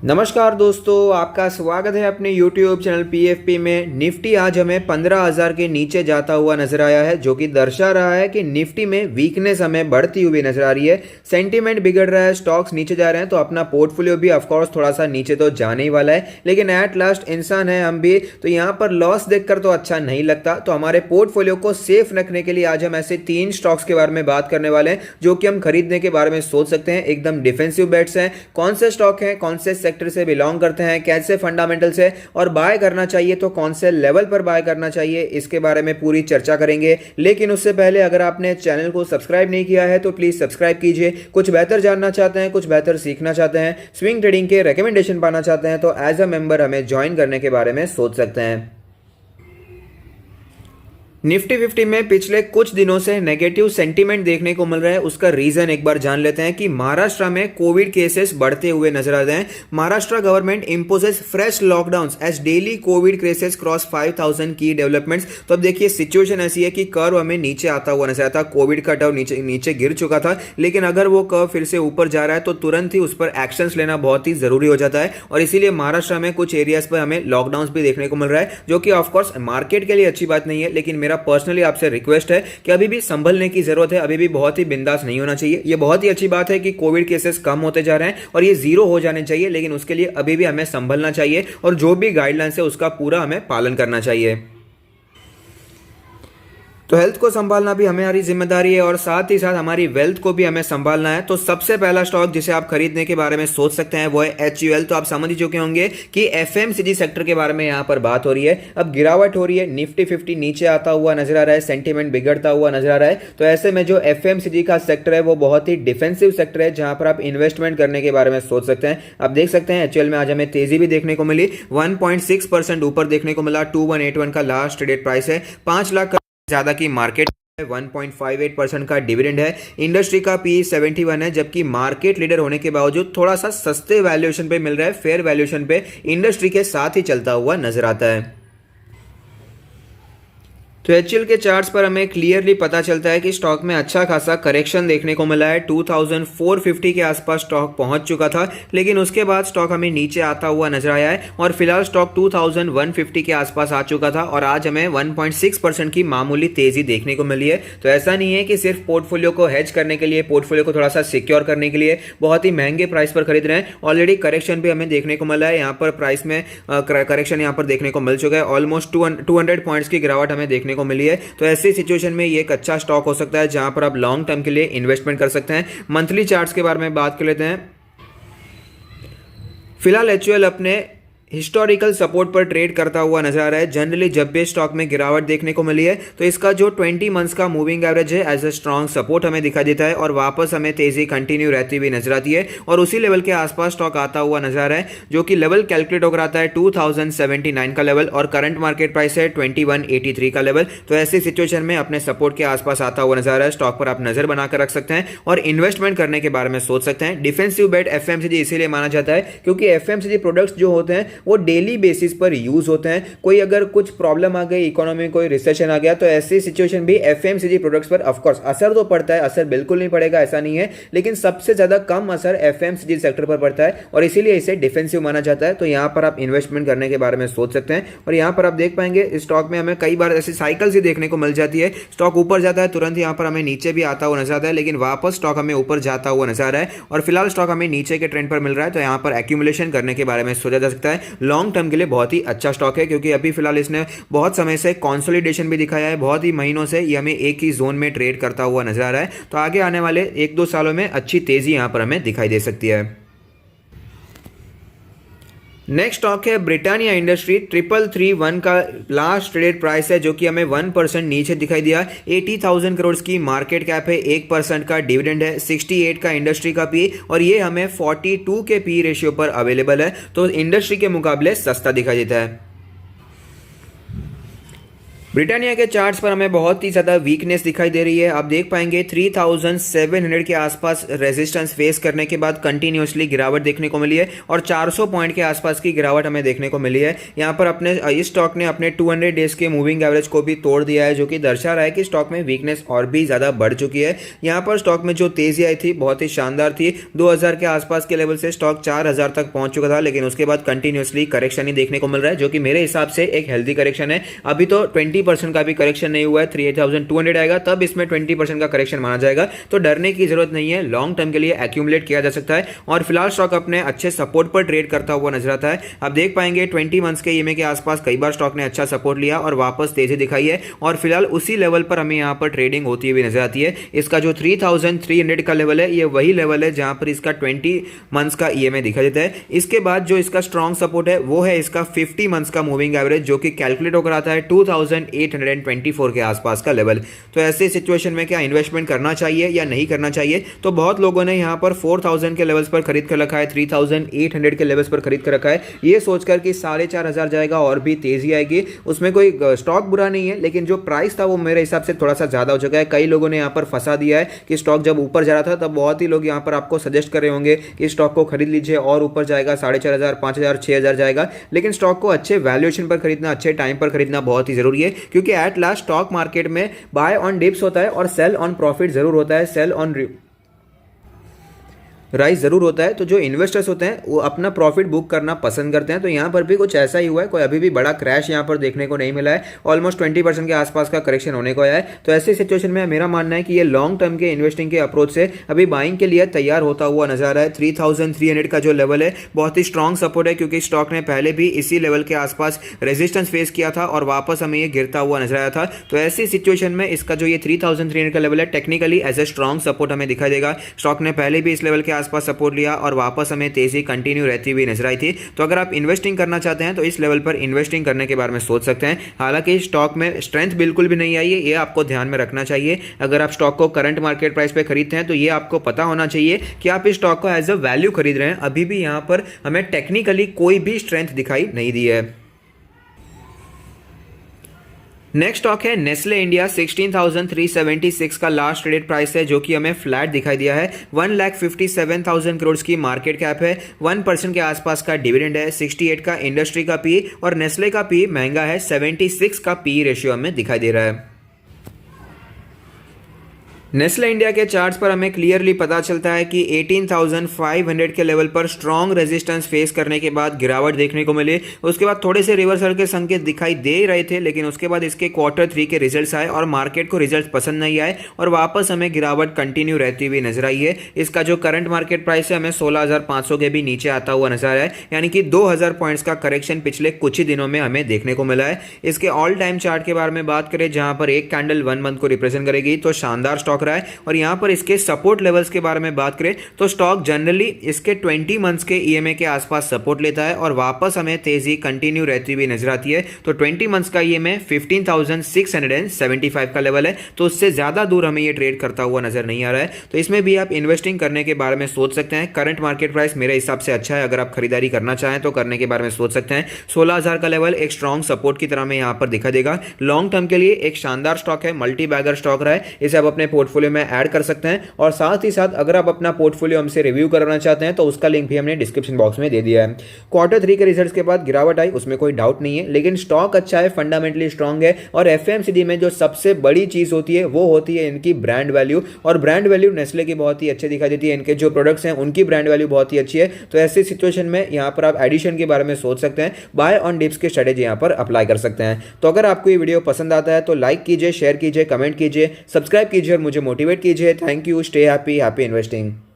नमस्कार दोस्तों, आपका स्वागत है अपने YouTube चैनल PFP में। निफ्टी आज हमें 15,000 के नीचे जाता हुआ नजर आया है, जो कि दर्शा रहा है कि निफ्टी में वीकनेस हमें बढ़ती हुई नजर आ रही है। सेंटीमेंट बिगड़ रहा है, स्टॉक्स नीचे जा रहे हैं, तो अपना पोर्टफोलियो भी ऑफकोर्स थोड़ा सा नीचे तो जाने ही वाला है। लेकिन एट लास्ट इंसान है हम भी, तो यहाँ पर लॉस देखकर तो अच्छा नहीं लगता। तो हमारे पोर्टफोलियो को सेफ रखने के लिए आज हम ऐसे 3 स्टॉक्स के बारे में बात करने वाले हैं, जो कि हम खरीदने के बारे में सोच सकते हैं। एकदम डिफेंसिव बेट्स हैं। कौन से स्टॉक हैं, कौन से सेक्टर से बिलोंग करते हैं, कैसे फंडामेंटल्स है और बाय करना चाहिए तो कौन से लेवल पर बाय करना चाहिए, इसके बारे में पूरी चर्चा करेंगे। लेकिन उससे पहले अगर आपने चैनल को सब्सक्राइब नहीं किया है तो प्लीज सब्सक्राइब कीजिए। कुछ बेहतर जानना चाहते हैं, कुछ बेहतर सीखना चाहते हैं, स्विंग ट्रेडिंग के रिकमेंडेशन पाना चाहते हैं, तो एज अ मेंबर हमें ज्वाइन करने के बारे में सोच सकते हैं। निफ्टी 50 में पिछले कुछ दिनों से नेगेटिव सेंटीमेंट देखने को मिल रहा है। उसका रीजन एक बार जान लेते हैं कि महाराष्ट्र में कोविड केसेस बढ़ते हुए नजर आ रहे हैं। Maharashtra government imposes fresh lockdowns as daily covid cases cross 5,000 की डेवलपमेंट्स। तो अब देखिए सिचुएशन ऐसी है कि कर्व हमें नीचे आता हुआ नजर आता। कोविड का कर्व नीचे गिर चुका था, लेकिन अगर वो कर्व फिर से ऊपर जा रहा है तो तुरंत ही उस पर एक्शंस लेना बहुत ही जरूरी हो जाता है। और इसीलिए महाराष्ट्र में कुछ एरियाज पर हमें लॉकडाउन भी देखने को मिल रहा है, जो कि ऑफकोर्स मार्केट के लिए अच्छी बात नहीं है। लेकिन मेरा पर्सनली आपसे रिक्वेस्ट है कि अभी भी संभलने की जरूरत है, अभी भी बहुत ही बिंदास नहीं होना चाहिए। ये बहुत ही अच्छी बात है कि कोविड केसेस कम होते जा रहे हैं और ये जीरो हो जाने चाहिए, लेकिन उसके लिए अभी भी हमें संभलना चाहिए और जो भी गाइडलाइंस है उसका पूरा हमें पालन करना चाहिए। तो हेल्थ को संभालना भी हमारी जिम्मेदारी है और साथ ही साथ हमारी वेल्थ को भी हमें संभालना है। तो सबसे पहला स्टॉक जिसे आप खरीदने के बारे में सोच सकते हैं वो है HUL। तो आप समझ ही चुके होंगे कि FMCG सेक्टर के बारे में यहाँ पर बात हो रही है। अब गिरावट हो रही है, निफ्टी 50 नीचे आता हुआ नजर आ रहा है, सेंटीमेंट बिगड़ता हुआ नजर आ रहा है। तो ऐसे में जो FMCG का सेक्टर है वो बहुत ही डिफेंसिव सेक्टर है, जहां पर आप इन्वेस्टमेंट करने के बारे में सोच सकते हैं। आप देख सकते हैं HUL में आज हमें तेजी भी देखने को मिली, 1.6% ऊपर देखने को मिला। 2181 का लास्ट ट्रेडेड प्राइस है। 5 लाख ज्यादा की मार्केट 1.58% का डिविडेंड है। इंडस्ट्री का पी 71 है, जबकि मार्केट लीडर होने के बावजूद थोड़ा सा सस्ते वैल्यूएशन पे मिल रहा है। फेयर वैल्यूएशन पे इंडस्ट्री के साथ ही चलता हुआ नजर आता है। तो HUL के चार्ट्स पर हमें क्लियरली पता चलता है कि स्टॉक में अच्छा खासा करेक्शन देखने को मिला है। 2450 के आसपास स्टॉक पहुंच चुका था, लेकिन उसके बाद स्टॉक हमें नीचे आता हुआ नजर आया है और फिलहाल स्टॉक 2150 के आसपास आ चुका था और आज हमें 1.6% की मामूली तेजी देखने को मिली है। तो ऐसा नहीं है कि सिर्फ पोर्टफोलियो को हेज करने के लिए, पोर्टफोलियो को थोड़ा सा सिक्योर करने के लिए बहुत ही महंगे प्राइस पर खरीद रहे हैं। ऑलरेडी करेक्शन भी हमें देखने को मिला है। यहाँ पर प्राइस में करेक्शन यहाँ पर देखने को मिल चुका है। ऑलमोस्ट 200 पॉइंट्स की गिरावट हमें देखने को मिली है। तो ऐसी सिचुएशन में ये एक अच्छा स्टॉक हो सकता है, जहां पर आप लॉन्ग टर्म के लिए इन्वेस्टमेंट कर सकते हैं। मंथली चार्ट्स के बारे में बात कर लेते हैं। फिलहाल HUL अपने हिस्टोरिकल सपोर्ट पर ट्रेड करता हुआ नजर आ रहा है। जनरली जब भी स्टॉक में गिरावट देखने को मिली है तो इसका जो 20 मंथ्स का मूविंग एवरेज है एज अ स्ट्रॉन्ग सपोर्ट हमें दिखाई देता है और वापस हमें तेजी कंटिन्यू रहती हुई नजर आती है और उसी लेवल के आसपास स्टॉक आता हुआ नजर आ रहा है, जो कि लेवल कैलकुलेट होकर आता है 2079 का लेवल और करंट मार्केट प्राइस है 2183 का लेवल। तो ऐसी सिचुएशन में अपने सपोर्ट के आसपास आता हुआ नजर आ रहा है। स्टॉक पर आप नजर बनाकर रख सकते हैं और इन्वेस्टमेंट करने के बारे में सोच सकते हैं। डिफेंसिव बेट FMCG इसीलिए माना जाता है क्योंकि FMCG प्रोडक्ट्स जो होते हैं वो डेली बेसिस पर यूज होते हैं। कोई अगर कुछ प्रॉब्लम आ गई, इकोनॉमी में कोई रिसेशन आ गया, तो ऐसी सिचुएशन भी FMCG प्रोडक्ट्स पर ऑफ कोर्स असर तो पड़ता है। असर बिल्कुल नहीं पड़ेगा ऐसा नहीं है, लेकिन सबसे ज्यादा कम असर FMCG सेक्टर पर पड़ता है और इसीलिए इसे डिफेंसिव माना जाता है। तो यहां पर आप इन्वेस्टमेंट करने के बारे में सोच सकते हैं और यहां पर आप देख पाएंगे इस स्टॉक में हमें कई बार ऐसी साइकिल्स ही देखने को मिल जाती है। स्टॉक ऊपर जाता है, तुरंत यहां पर हमें नीचे भी आता हुआ नजर आता है, लेकिन वापस स्टॉक हमें ऊपर जाता हुआ नजर आ रहा है और फिलहाल स्टॉक हमें नीचे के ट्रेंड पर मिल रहा है। तो यहां पर एक्यूमुलेशन करने के बारे में सोचा जा सकता है। लॉन्ग टर्म के लिए बहुत ही अच्छा स्टॉक है क्योंकि अभी फिलहाल इसने बहुत समय से कंसोलिडेशन भी दिखाया है। बहुत ही महीनों से ये हमें एक ही जोन में ट्रेड करता हुआ नजर आ रहा है। तो आगे आने वाले 1-2 सालों में अच्छी तेजी यहां पर हमें दिखाई दे सकती है। नेक्स्ट स्टॉक है ब्रिटानिया इंडस्ट्री। 3331 का लास्ट ट्रेडेड प्राइस है, जो कि हमें 1% नीचे दिखाई दिया। 80,000 करोड़ की मार्केट कैप है, 1% का डिविडेंड है, 68 का इंडस्ट्री का पी और ये हमें 42 के पी रेशियो पर अवेलेबल है। तो इंडस्ट्री के मुकाबले सस्ता दिखाई देता है। ब्रिटानिया के चार्ट्स पर हमें बहुत ही ज़्यादा वीकनेस दिखाई दे रही है। आप देख पाएंगे 3700 के आसपास रेजिस्टेंस फेस करने के बाद कंटिन्यूसली गिरावट देखने को मिली है और 400 पॉइंट के आसपास की गिरावट हमें देखने को मिली है। यहाँ पर इस स्टॉक ने अपने 200 डेज के मूविंग एवरेज को भी तोड़ दिया है, जो कि दर्शा रहा है कि स्टॉक में वीकनेस और भी ज़्यादा बढ़ चुकी है। यहाँ पर स्टॉक में जो तेज़ी आई थी बहुत ही शानदार थी। 2000 के आसपास के लेवल से स्टॉक 4000 तक पहुंच चुका था, लेकिन उसके बाद कंटिन्यूसली करेक्शन ही देखने को मिल रहा है, जो कि मेरे हिसाब से एक हेल्दी करेक्शन है। अभी तो 20% का भी करेक्शन नहीं हुआ है, 38,200 आएगा तब इसमें 20% का करेक्शन माना जाएगा। तो डरने की जरूरत नहीं है, लॉन्ग टर्म के लिए एक्यूमुलेट किया जा सकता है और फिलहाल स्टॉक अपने अच्छे सपोर्ट पर ट्रेड करता हुआ नजर आता है। आप देख पाएंगे 20 मंथ्स के ईएमए के आसपास कई बार स्टॉक ने अच्छा सपोर्ट लिया और वापस तेजी दिखाई है और फिलहाल उसी लेवल पर हमें यहाँ पर ट्रेडिंग होती हुई नजर आती है। इसका जो 3,300 का लेवल है, ये वही लेवल है जहां पर इसका 20 मंथ्स का ईएमए दिखाई देता है। इसके बाद जो इसका स्ट्रॉन्ग सपोर्ट है वो है इसका 50 मंथ्स का मूविंग एवरेज, जो कि कैलकुलेट होकर आता है 2824 के आसपास का लेवल। तो ऐसे सिचुएशन में क्या इन्वेस्टमेंट करना चाहिए या नहीं करना चाहिए? तो बहुत लोगों ने यहां पर 4000 के लेवल्स पर खरीद कर रखा है, 3800 के लेवल्स पर खरीद कर रखा है, ये सोचकर कि 4500 जाएगा और भी तेजी आएगी। उसमें कोई स्टॉक बुरा नहीं है, लेकिन जो प्राइस था वो मेरे हिसाब से थोड़ा सा ज्यादा हो चुका है। कई लोगों ने यहां पर फंसा दिया है कि स्टॉक जब ऊपर जा रहा था तब बहुत ही लोग यहां पर आपको सजेस्ट कर रहे होंगे कि स्टॉक को खरीद लीजिए और ऊपर जाएगा, 4500, 5000, 6000 जाएगा। लेकिन स्टॉक को अच्छे वैल्यूएशन पर खरीदना, अच्छे टाइम पर खरीदना बहुत ही जरूरी है, क्योंकि एट लास्ट स्टॉक मार्केट में बाय ऑन डिप्स होता है और सेल ऑन प्रॉफिट जरूर होता है, सेल ऑन राइस जरूर होता है। तो जो इन्वेस्टर्स होते हैं वो अपना प्रॉफिट बुक करना पसंद करते हैं। तो यहाँ पर भी कुछ ऐसा ही हुआ है, कोई अभी भी बड़ा क्रैश यहाँ पर देखने को नहीं मिला है, ऑलमोस्ट 20% के आसपास का करेक्शन होने को आया है। तो ऐसी सिचुएशन में मेरा मानना है कि ये लॉन्ग टर्म के इन्वेस्टिंग के अप्रोच से अभी बाइंग के लिए तैयार होता हुआ नजर आ रहा है। 3300 का जो लेवल है बहुत ही स्ट्रॉन्ग सपोर्ट है, क्योंकि स्टॉक ने पहले भी इसी लेवल के आसपास रेजिस्टेंस फेस किया था और वापस हमें ये गिरता हुआ नजर आया था। तो ऐसी सिचुएशन में इसका जो ये 3300 का लेवल है technically as a strong support हमें दिखाई देगा। स्टॉक ने पहले भी इस लेवल के आसपास सपोर्ट लिया और वापस हमें तेजी कंटिन्यू रहती हुई नजर आई थी। तो अगर आप इन्वेस्टिंग करना चाहते हैं तो इस लेवल पर इन्वेस्टिंग करने के बारे में सोच सकते हैं। हालांकि स्टॉक में स्ट्रेंथ बिल्कुल भी नहीं आई है, ये आपको ध्यान में रखना चाहिए। अगर आप स्टॉक को करंट मार्केट प्राइस पे खरीदते हैं तो ये आपको पता होना चाहिए कि आप इस स्टॉक को एज अ वैल्यू खरीद रहे हैं। अभी भी यहां पर हमें टेक्निकली कोई भी स्ट्रेंथ दिखाई नहीं दी है। नेक्स्ट स्टॉक है नेस्ले इंडिया। 16,376 का लास्ट ट्रेडेड प्राइस है, जो कि हमें फ्लैट दिखाई दिया है। 1,57,000 करोड़ की मार्केट कैप है, 1% के आसपास का डिविडेंड है, 68 का इंडस्ट्री का पी और नेस्ले का पी महंगा है, 76 का पी रेशियो हमें दिखाई दे रहा है। नेस्ले इंडिया के चार्ट्स पर हमें क्लियरली पता चलता है कि 18,500 के लेवल पर स्ट्रॉन्ग रेजिस्टेंस फेस करने के बाद गिरावट देखने को मिली। उसके बाद थोड़े से रिवर्सल के संकेत दिखाई दे रहे थे, लेकिन उसके बाद इसके Q3 के रिजल्ट्स आए और मार्केट को रिजल्ट्स पसंद नहीं आए और वापस हमें गिरावट कंटिन्यू रहती हुई नजर आई है। इसका जो करंट मार्केट प्राइस है हमें 16,500 के भी नीचे आता हुआ नजर आया है, यानी कि 2000 पॉइंट्स का करेक्शन पिछले कुछ ही दिनों में हमें देखने को मिला है। इसके ऑल टाइम चार्ट के बारे में बात करें, जहां पर एक कैंडल 1 मंथ को रिप्रेजेंट करेगी, तो शानदार स्टॉक रहा है। और यहां पर इसके सपोर्ट लेवल्स के बारे में बात करें तो स्टॉक जनरली इसके 20 मंथ्स के ईएमए के आसपास सपोर्ट लेता है और वापस हमें तेजी कंटिन्यू रहती हुई नजर आती है। तो 20 मंथ्स का ईएमए 15,675 का लेवल है, तो उससे ज्यादा दूर हमें ये ट्रेड करता हुआ नजर नहीं आ रहा है। तो इसमें भी आप इन्वेस्टिंग करने के बारे में सोच सकते हैं। करंट मार्केट प्राइस मेरे हिसाब से अच्छा है, अगर आप खरीदारी करना चाहें तो करने के बारे में सोच सकते हैं। 16,000 का लेवल एक स्ट्रॉन्ग सपोर्ट की तरह में यहां पर दिखा देगा। लॉन्ग टर्म के लिए एक शानदार स्टॉक है, मल्टी बैगर स्टॉक रहा है, इसे आप अपने पोर्टफोलियो में ऐड कर सकते हैं। और साथ ही साथ अगर आप अपना पोर्टफोलियो हमसे रिव्यू करना चाहते हैं तो उसका लिंक भी हमने डिस्क्रिप्शन बॉक्स में दे दिया है। Q3 के रिजल्ट्स के बाद गिरावट आई, उसमें कोई डाउट नहीं है, लेकिन स्टॉक अच्छा है, फंडामेंटली स्ट्रांग है। और एफएमसीजी में जो सबसे बड़ी चीज होती है वो होती है इनकी ब्रांड वैल्यू, और ब्रांड वैल्यू नेस्ले की बहुत ही अच्छी दिखाई देती है। इनके जो प्रोडक्ट्स हैं उनकी ब्रांड वैल्यू बहुत ही अच्छी है। तो ऐसी सिचुएशन में यहाँ पर आप एडिशन के बारे में सोच सकते हैं, बाय ऑन डिप्स की स्ट्रेटेजी यहाँ पर अप्लाई कर सकते हैं। तो अगर आपको ये वीडियो पसंद आता है तो लाइक कीजिए, शेयर कीजिए, कमेंट कीजिए, सब्सक्राइब कीजिए और मुझे मोटिवेट कीजिए। Thank you, stay happy, happy investing.